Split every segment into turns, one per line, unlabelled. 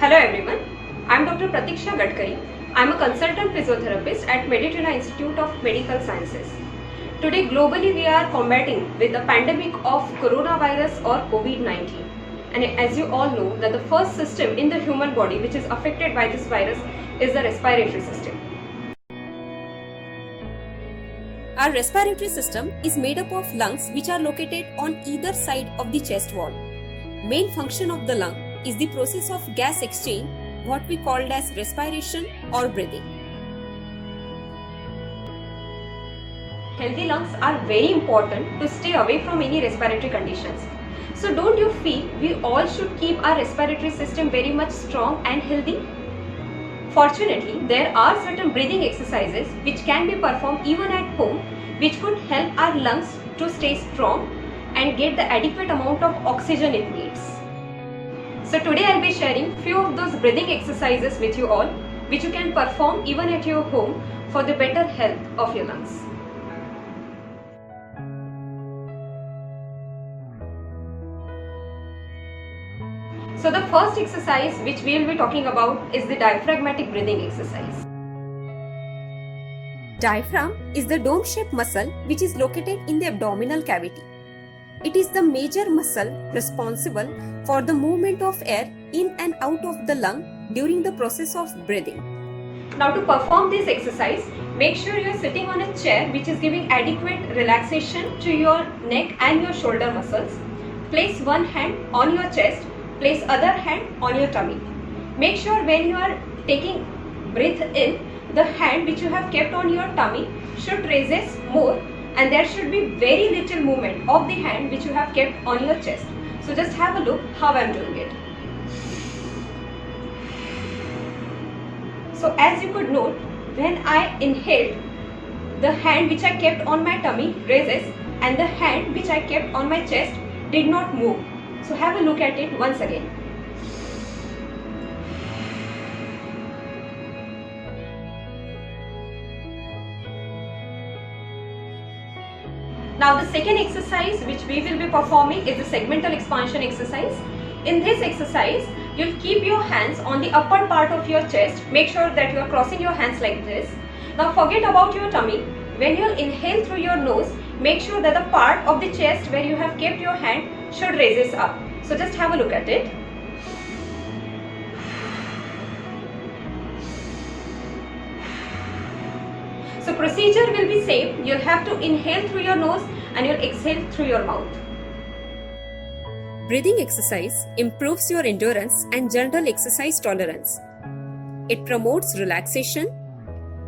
Hello everyone, I am Dr. Pratiksha Gadkari. I am a consultant physiotherapist at Mediterranean Institute of Medical Sciences. Today globally we are combating with the pandemic of coronavirus or COVID-19. And as you all know that the first system in the human body which is affected by this virus is the respiratory system.
Our respiratory system is made up of lungs which are located on either side of the chest wall. Main function of the lung is the process of gas exchange, what we called as respiration or breathing.
Healthy lungs are very important to stay away from any respiratory conditions. So don't you feel we all should keep our respiratory system very much strong and healthy? Fortunately, there are certain breathing exercises which can be performed even at home which could help our lungs to stay strong and get the adequate amount of oxygen it needs. So today I'll be sharing few of those breathing exercises with you all which you can perform even at your home for the better health of your lungs. So the first exercise which we will be talking about is the diaphragmatic breathing exercise.
Diaphragm is the dome-shaped muscle which is located in the abdominal cavity. It is the major muscle responsible for the movement of air in and out of the lung during the process of breathing.
Now to perform this exercise, make sure you are sitting on a chair which is giving adequate relaxation to your neck and your shoulder muscles. Place one hand on your chest, place other hand on your tummy. Make sure when you are taking breath in, the hand which you have kept on your tummy should raises more and there should be very little movement of the hand which you have kept on your chest. So just have a look how I am doing it. So as you could note, when I inhaled, the hand which I kept on my tummy raises and the hand which I kept on my chest did not move. So have a look at it once again. Now the second exercise which we will be performing is the segmental expansion exercise. In this exercise, you'll keep your hands on the upper part of your chest. Make sure that you are crossing your hands like this. Now forget about your tummy. When you inhale through your nose, make sure that the part of the chest where you have kept your hand should raises up. So just have a look at it. So procedure will be same. You'll have to inhale through your nose and you'll exhale through your mouth.
Breathing exercise improves your endurance and general exercise tolerance. It promotes relaxation.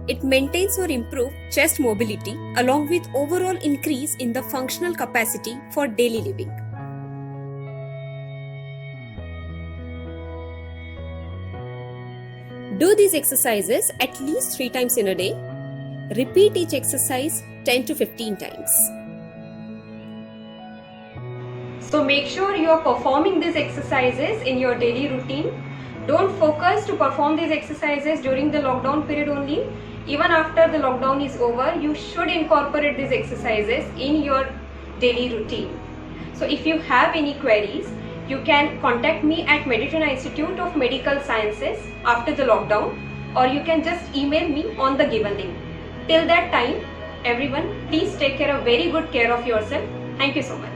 It maintains or improves chest mobility along with overall increase in the functional capacity for daily living. Do these exercises at least 3 times in a day. Repeat each exercise 10 to 15 times.
So make sure you are performing these exercises in your daily routine. Don't focus to perform these exercises during the lockdown period only. Even after the lockdown is over, you should incorporate these exercises in your daily routine. So if you have any queries, you can contact me at Mediterranean Institute of Medical Sciences after the lockdown, or you can just email me on the given link. Till that time, everyone, please take very good care of yourself. Thank you so much.